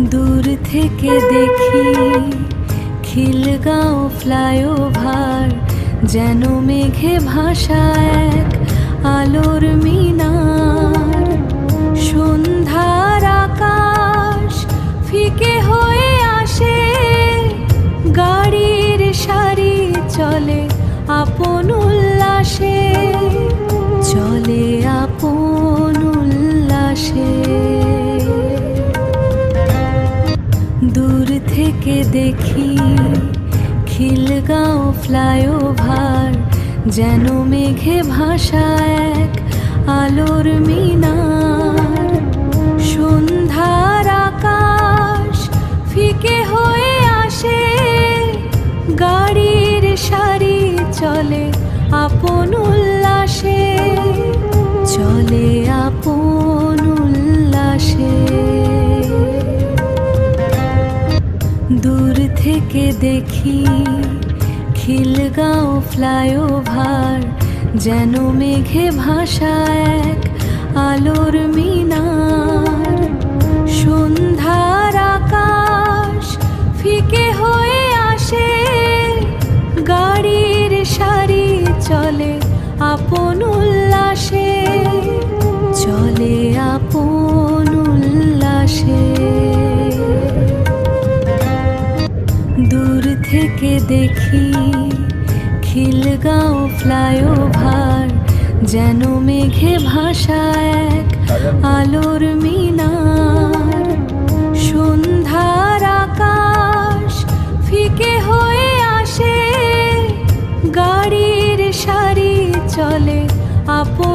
দূর থেকে দেখি খিলগাঁও ফ্লাইওভার, যেন মেঘে ভাসা এক আলোর মিনার। সন্ধ্যার আকাশ ফিকে হয়ে আসে, গাড়ির সারি চলে আপন উল্লাসে, চলে আপন উল্লাসে। দূর থেকে দেখি খিলগাঁও ফ্লাইওভার, যেন মেঘে ভাসা এক আলোর মিনার। সন্ধ্যার আকাশ ফিকে হয়ে আসে, গাড়ির সারি চলে আপন উল্লাসে, চলে আপন উল্লাসে। দূর থেকে দেখি খিলগাঁও ফ্লাইওভার, যেন মেঘে ভাসা এক আলোর মিনার। সন্ধ্যার আকাশ ফিকে হয়ে আসে, গাড়ির সারি চলে আপন উল্লাসে, চলে আপন উল্লাসে। দূর থেকে দেখি খিলগাঁও ফ্লাইওভার, যেন মেঘে ভাসা এক আলোর মিনার। সন্ধ্যার আকাশ ফিকে হয়ে আসে, গাড়ির সারি চলে আপন